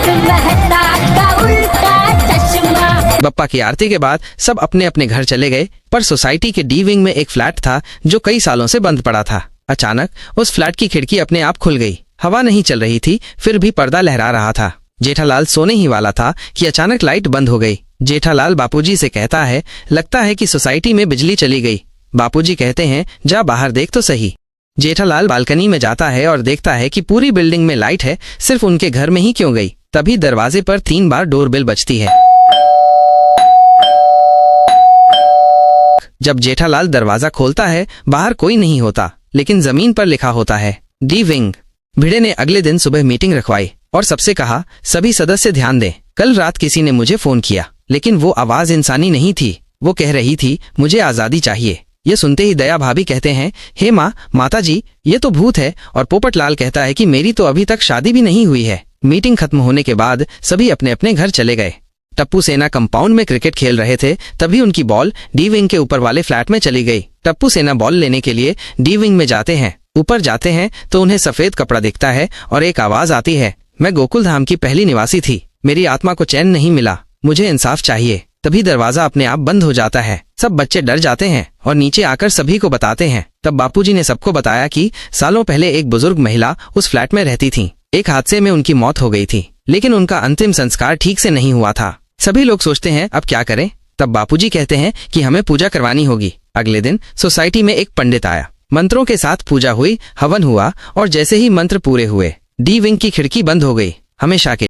मेहता का उल्टा चश्मा। बप्पा की आरती के बाद सब अपने अपने घर चले गए, पर सोसाइटी के डी विंग में एक फ्लैट था जो कई सालों से बंद पड़ा था। अचानक उस फ्लैट की खिड़की अपने आप खुल गई। हवा नहीं चल रही थी, फिर भी पर्दा लहरा रहा था। जेठालाल सोने ही वाला था कि अचानक लाइट बंद हो गई। जेठालाल बापूजी से कहता है, लगता है कि सोसाइटी में बिजली चली गई। बापूजी कहते हैं, जा बाहर देख तो सही। जेठालाल बालकनी में जाता है और देखता है कि पूरी बिल्डिंग में लाइट है, सिर्फ उनके घर में ही क्यों गई। तभी दरवाजे पर 3 बार डोरबेल बजती है। जब जेठालाल दरवाजा खोलता है, बाहर कोई नहीं होता, लेकिन जमीन पर लिखा होता है डी विंग। भिड़े ने अगले दिन सुबह मीटिंग रखवाई और सबसे कहा, सभी सदस्य ध्यान दें, कल रात किसी ने मुझे फोन किया, लेकिन वो आवाज इंसानी नहीं थी। वो कह रही थी, मुझे आजादी चाहिए। ये सुनते ही दया भाभी कहते हैं, हे माँ, माता जी, ये तो भूत है। और पोपटलाल कहता है कि मेरी तो अभी तक शादी भी नहीं हुई है। मीटिंग खत्म होने के बाद सभी अपने अपने घर चले गए। टप्पू सेना कंपाउंड में क्रिकेट खेल रहे थे, तभी उनकी बॉल डी विंग के ऊपर वाले फ्लैट में चली गई। टप्पू सेना बॉल लेने के लिए डी विंग में जाते हैं। ऊपर जाते हैं तो उन्हें सफेद कपड़ा दिखता है और एक आवाज आती है, मैं गोकुल धाम की पहली निवासी थी, मेरी आत्मा को चैन नहीं मिला, मुझे इंसाफ चाहिए। तभी दरवाजा अपने आप बंद हो जाता है। सब बच्चे डर जाते हैं और नीचे आकर सभी को बताते हैं। तब बापूजी ने सबको बताया कि सालों पहले एक बुजुर्ग महिला उस फ्लैट में रहती थी। एक हादसे में उनकी मौत हो गई थी, लेकिन उनका अंतिम संस्कार ठीक से नहीं हुआ था। सभी लोग सोचते हैं अब क्या करें। तब बापूजी कहते हैं कि हमें पूजा करवानी होगी। अगले दिन सोसाइटी में एक पंडित आया। मंत्रों के साथ पूजा हुई, हवन हुआ और जैसे ही मंत्र पूरे हुए, डी विंग की खिड़की बंद हो गई, हमेशा के